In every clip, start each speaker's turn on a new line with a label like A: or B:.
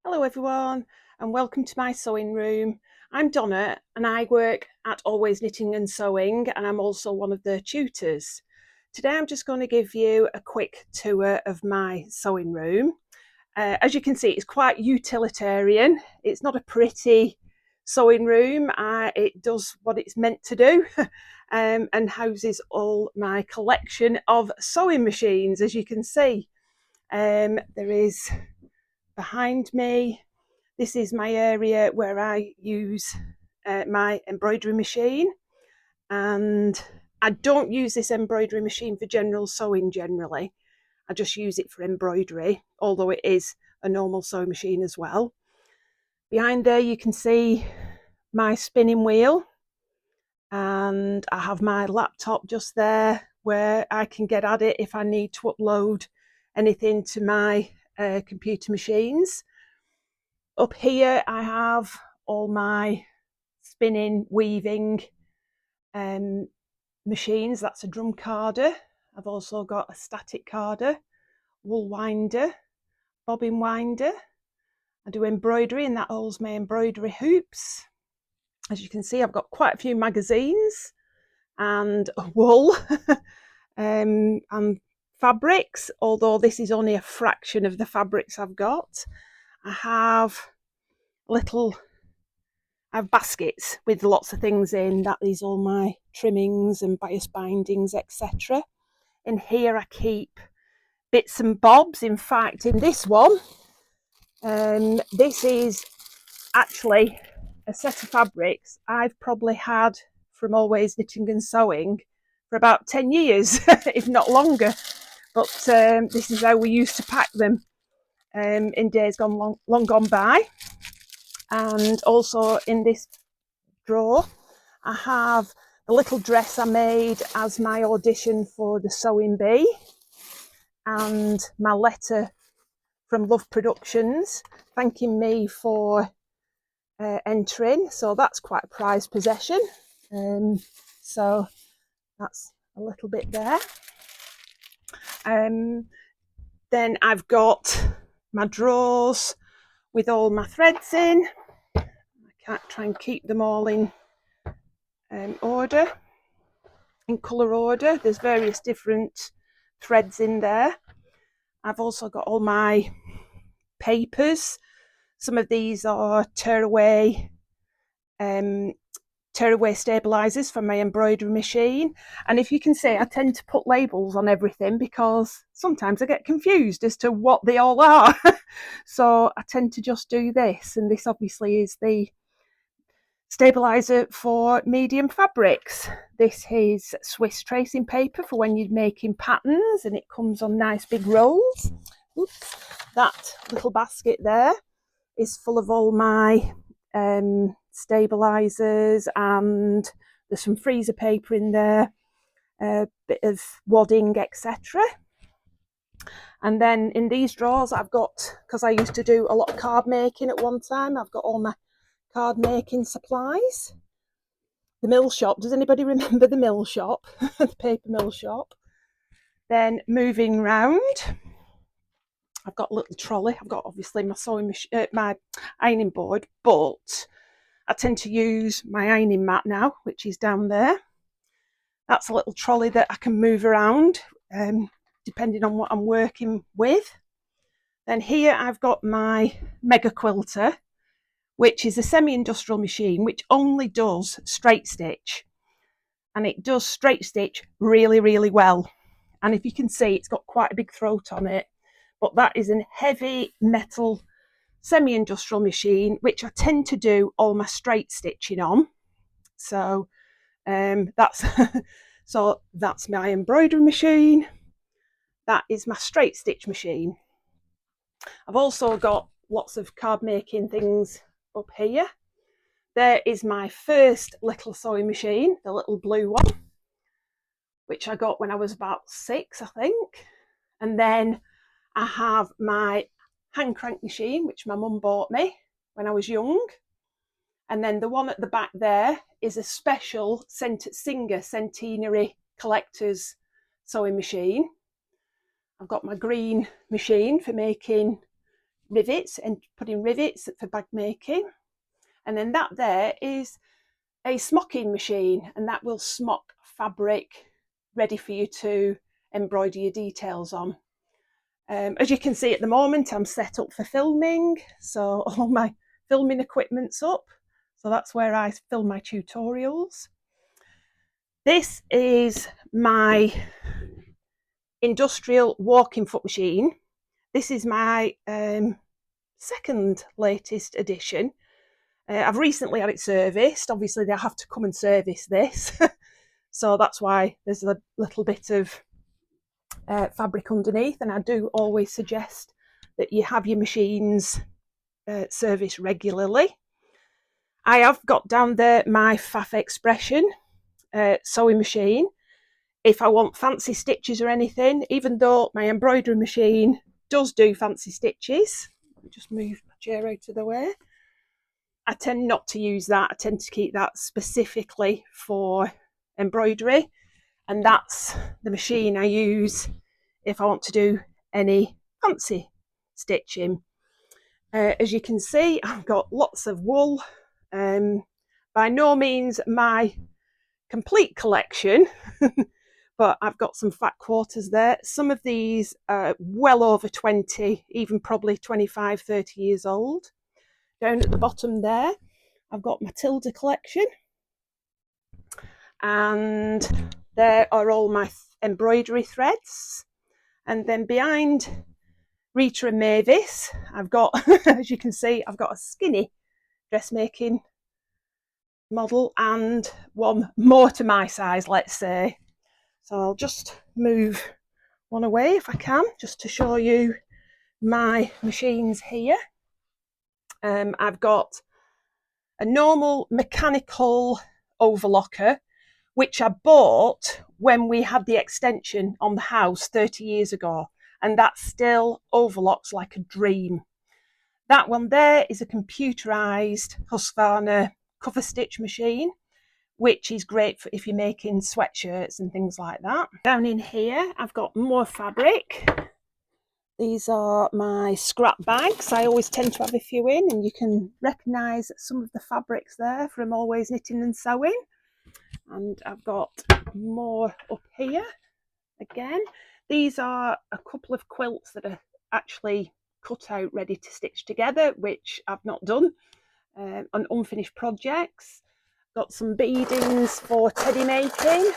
A: Hello everyone and welcome to my sewing room. I'm Donna and I work at Always Knitting and Sewing, and I'm also one of the tutors. Today I'm just going to give you a quick tour of my sewing room. As you can see, it's quite utilitarian. It's not a pretty sewing room. It does what it's meant to do and houses all my collection of sewing machines. As you can see, there is behind me, this is my area where I use my embroidery machine, and I don't use this embroidery machine for general sewing generally. I just use it for embroidery, although it is a normal sewing machine as well. Behind there you can see my spinning wheel, and I have my laptop just there where I can get at it if I need to upload anything to my computer machines. Up here I have all my spinning, weaving machines. That's a drum carder. I've also got a static carder, wool winder, bobbin winder. I do embroidery, and that holds my embroidery hoops. As you can see, I've got quite a few magazines and wool and fabrics, although this is only a fraction of the fabrics I've got. I have baskets with lots of things in. That is all my trimmings and bias bindings, etc. In here I keep bits and bobs. In fact, in this one, this is actually a set of fabrics I've probably had from Always Knitting and Sewing for about 10 years, if not longer. But this is how we used to pack them in days long gone by. And also in this drawer I have the little dress I made as my audition for the Sewing Bee, and my letter from Love Productions thanking me for entering, so that's quite a prized possession. So that's a little bit there. Then I've got my drawers with all my threads in. I can't try and keep them all in order, in colour order. There's various different threads in there. I've also got all my papers. Some of these are tearaway stabilizers for my embroidery machine, and if you can see, I tend to put labels on everything because sometimes I get confused as to what they all are. So I tend to just do this, and this obviously is the stabilizer for medium fabrics. This is Swiss tracing paper for when you're making patterns, and it comes on nice big rolls. Oops. That little basket there is full of all my stabilizers, and there's some freezer paper in there, a bit of wadding, etc. And then in these drawers I've got, because I used to do a lot of card making at one time, I've got all my card making supplies. The mill shop, does anybody remember the mill shop? The paper mill shop. Then moving round, I've got a little trolley. I've got obviously my sewing machine, my ironing board, but I tend to use my ironing mat now, which is down there. That's a little trolley that I can move around depending on what I'm working with. Then here I've got my mega quilter, which is a semi-industrial machine which only does straight stitch, and it does straight stitch really, really well. And if you can see, it's got quite a big throat on it, but that is a heavy metal semi-industrial machine which I tend to do all my straight stitching on. So that's so that's my embroidery machine. That is my straight stitch machine. I've also got lots of card making things up here. There is my first little sewing machine, the little blue one, which I got when I was about 6, I think. And then I have my hand crank machine, which my mum bought me when I was young. And then the one at the back there is a special Singer centenary collector's sewing machine. I've got my green machine for making rivets and putting rivets for bag making. And then that there is a smocking machine, and that will smock fabric ready for you to embroider your details on. As you can see at the moment, I'm set up for filming, so all my filming equipment's up. So that's where I film my tutorials. This is my industrial walking foot machine. This is my second latest edition. I've recently had it serviced. Obviously, they have to come and service this. So that's why there's a little bit of fabric underneath, and I do always suggest that you have your machines serviced regularly. I have got down there my Faff Expression sewing machine. If I want fancy stitches or anything, even though my embroidery machine does do fancy stitches, I'll just move my chair out of the way, I tend not to use that. I tend to keep that specifically for embroidery, and that's the machine I use if I want to do any fancy stitching. As you can see, I've got lots of wool. By no means my complete collection, but I've got some fat quarters there. Some of these are well over 20, even probably 25, 30 years old. Down at the bottom there, I've got my Tilda collection, and there are all my embroidery threads. And then behind Rita and Mavis, I've got, as you can see, I've got a skinny dressmaking model and one more to my size, let's say. So I'll just move one away if I can, just to show you my machines here. I've got a normal mechanical overlocker, which I bought when we had the extension on the house 30 years ago, and that still overlocks like a dream. That one there is a computerized Husqvarna cover stitch machine, which is great for if you're making sweatshirts and things like that. Down in here, I've got more fabric. These are my scrap bags. I always tend to have a few in, and you can recognise some of the fabrics there from Always Knitting and Sewing. And I've got more up here again. These are a couple of quilts that are actually cut out ready to stitch together, which I've not done, on unfinished projects. Got some beadings for teddy making,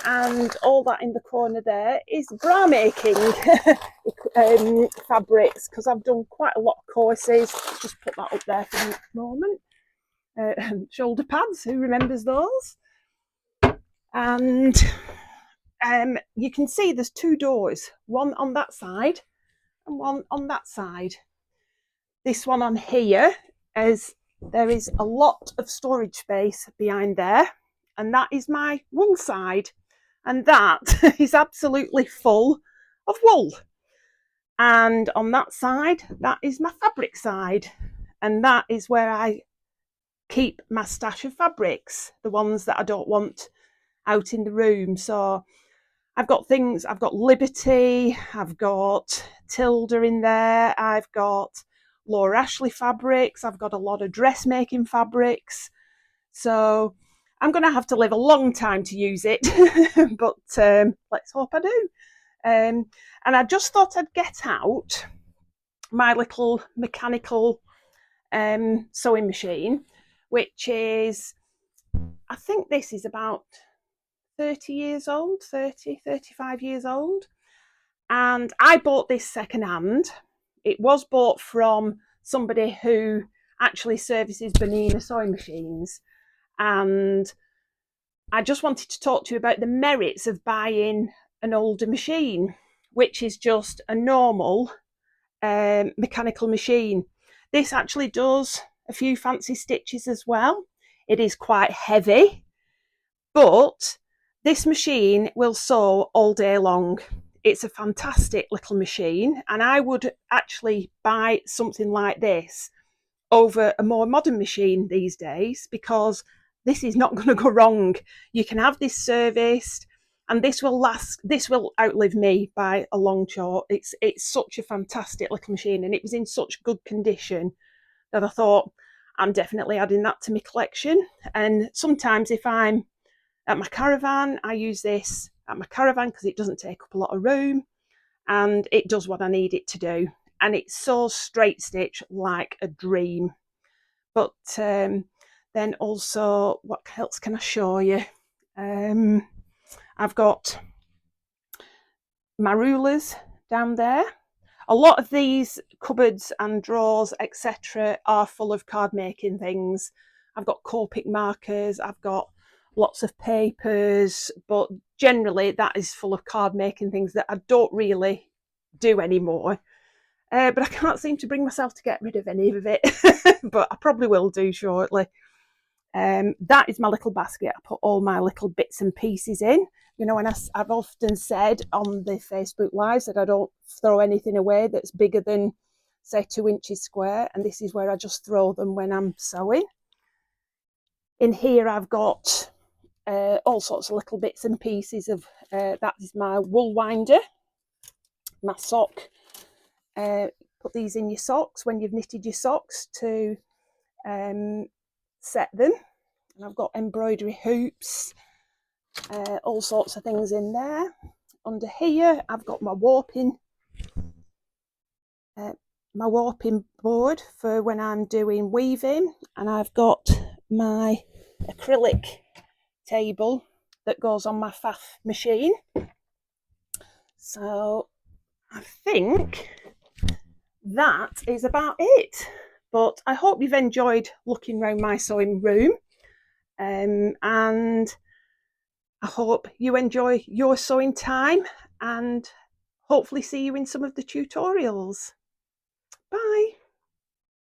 A: and all that in the corner there is bra making fabrics, because I've done quite a lot of courses. Just put that up there for the moment. Shoulder pads, who remembers those? And you can see there's two doors, one on that side and one on that side. This one on here, as there is a lot of storage space behind there, and that is my wool side, and that is absolutely full of wool. And on that side, that is my fabric side, and that is where I keep my stash of fabrics, the ones that I don't want out in the room. So I've got things, I've got Liberty, I've got Tilda in there, I've got Laura Ashley fabrics, I've got a lot of dressmaking fabrics. So I'm going to have to live a long time to use it, but let's hope I do. And I just thought I'd get out my little mechanical sewing machine, which is, I think this is about 30 years old, 35 years old. And I bought this secondhand. It was bought from somebody who actually services Bernina sewing machines. And I just wanted to talk to you about the merits of buying an older machine, which is just a normal mechanical machine. This actually does a few fancy stitches as well. It is quite heavy, but this machine will sew all day long. It's a fantastic little machine, and I would actually buy something like this over a more modern machine these days, because this is not going to go wrong. You can have this serviced. and this will last, this will outlive me by a long chalk. It's such a fantastic little machine, and it was in such good condition that I thought I'm definitely adding that to my collection. And sometimes if I'm at my caravan, I use this at my caravan because it doesn't take up a lot of room and it does what I need it to do. And it sews straight stitch like a dream. But then also, what else can I show you? I've got my rulers down there. A lot of these cupboards and drawers, etc., are full of card making things. I've got Copic markers, I've got lots of papers, but generally that is full of card making things that I don't really do anymore. But I can't seem to bring myself to get rid of any of it, but I probably will do shortly. That is my little basket. I put all my little bits and pieces in. You know, and I've often said on the Facebook Lives that I don't throw anything away that's bigger than, say, 2 inches square. And this is where I just throw them when I'm sewing. In here, I've got all sorts of little bits and pieces of, that is my wool winder, my sock. Put these in your socks when you've knitted your socks to set them. And I've got embroidery hoops, all sorts of things in there. Under here, I've got my warping board for when I'm doing weaving, and I've got my acrylic table that goes on my faff machine. So I think that is about it. But I hope you've enjoyed looking around my sewing room, and I hope you enjoy your sewing time, and hopefully see you in some of the tutorials. Bye.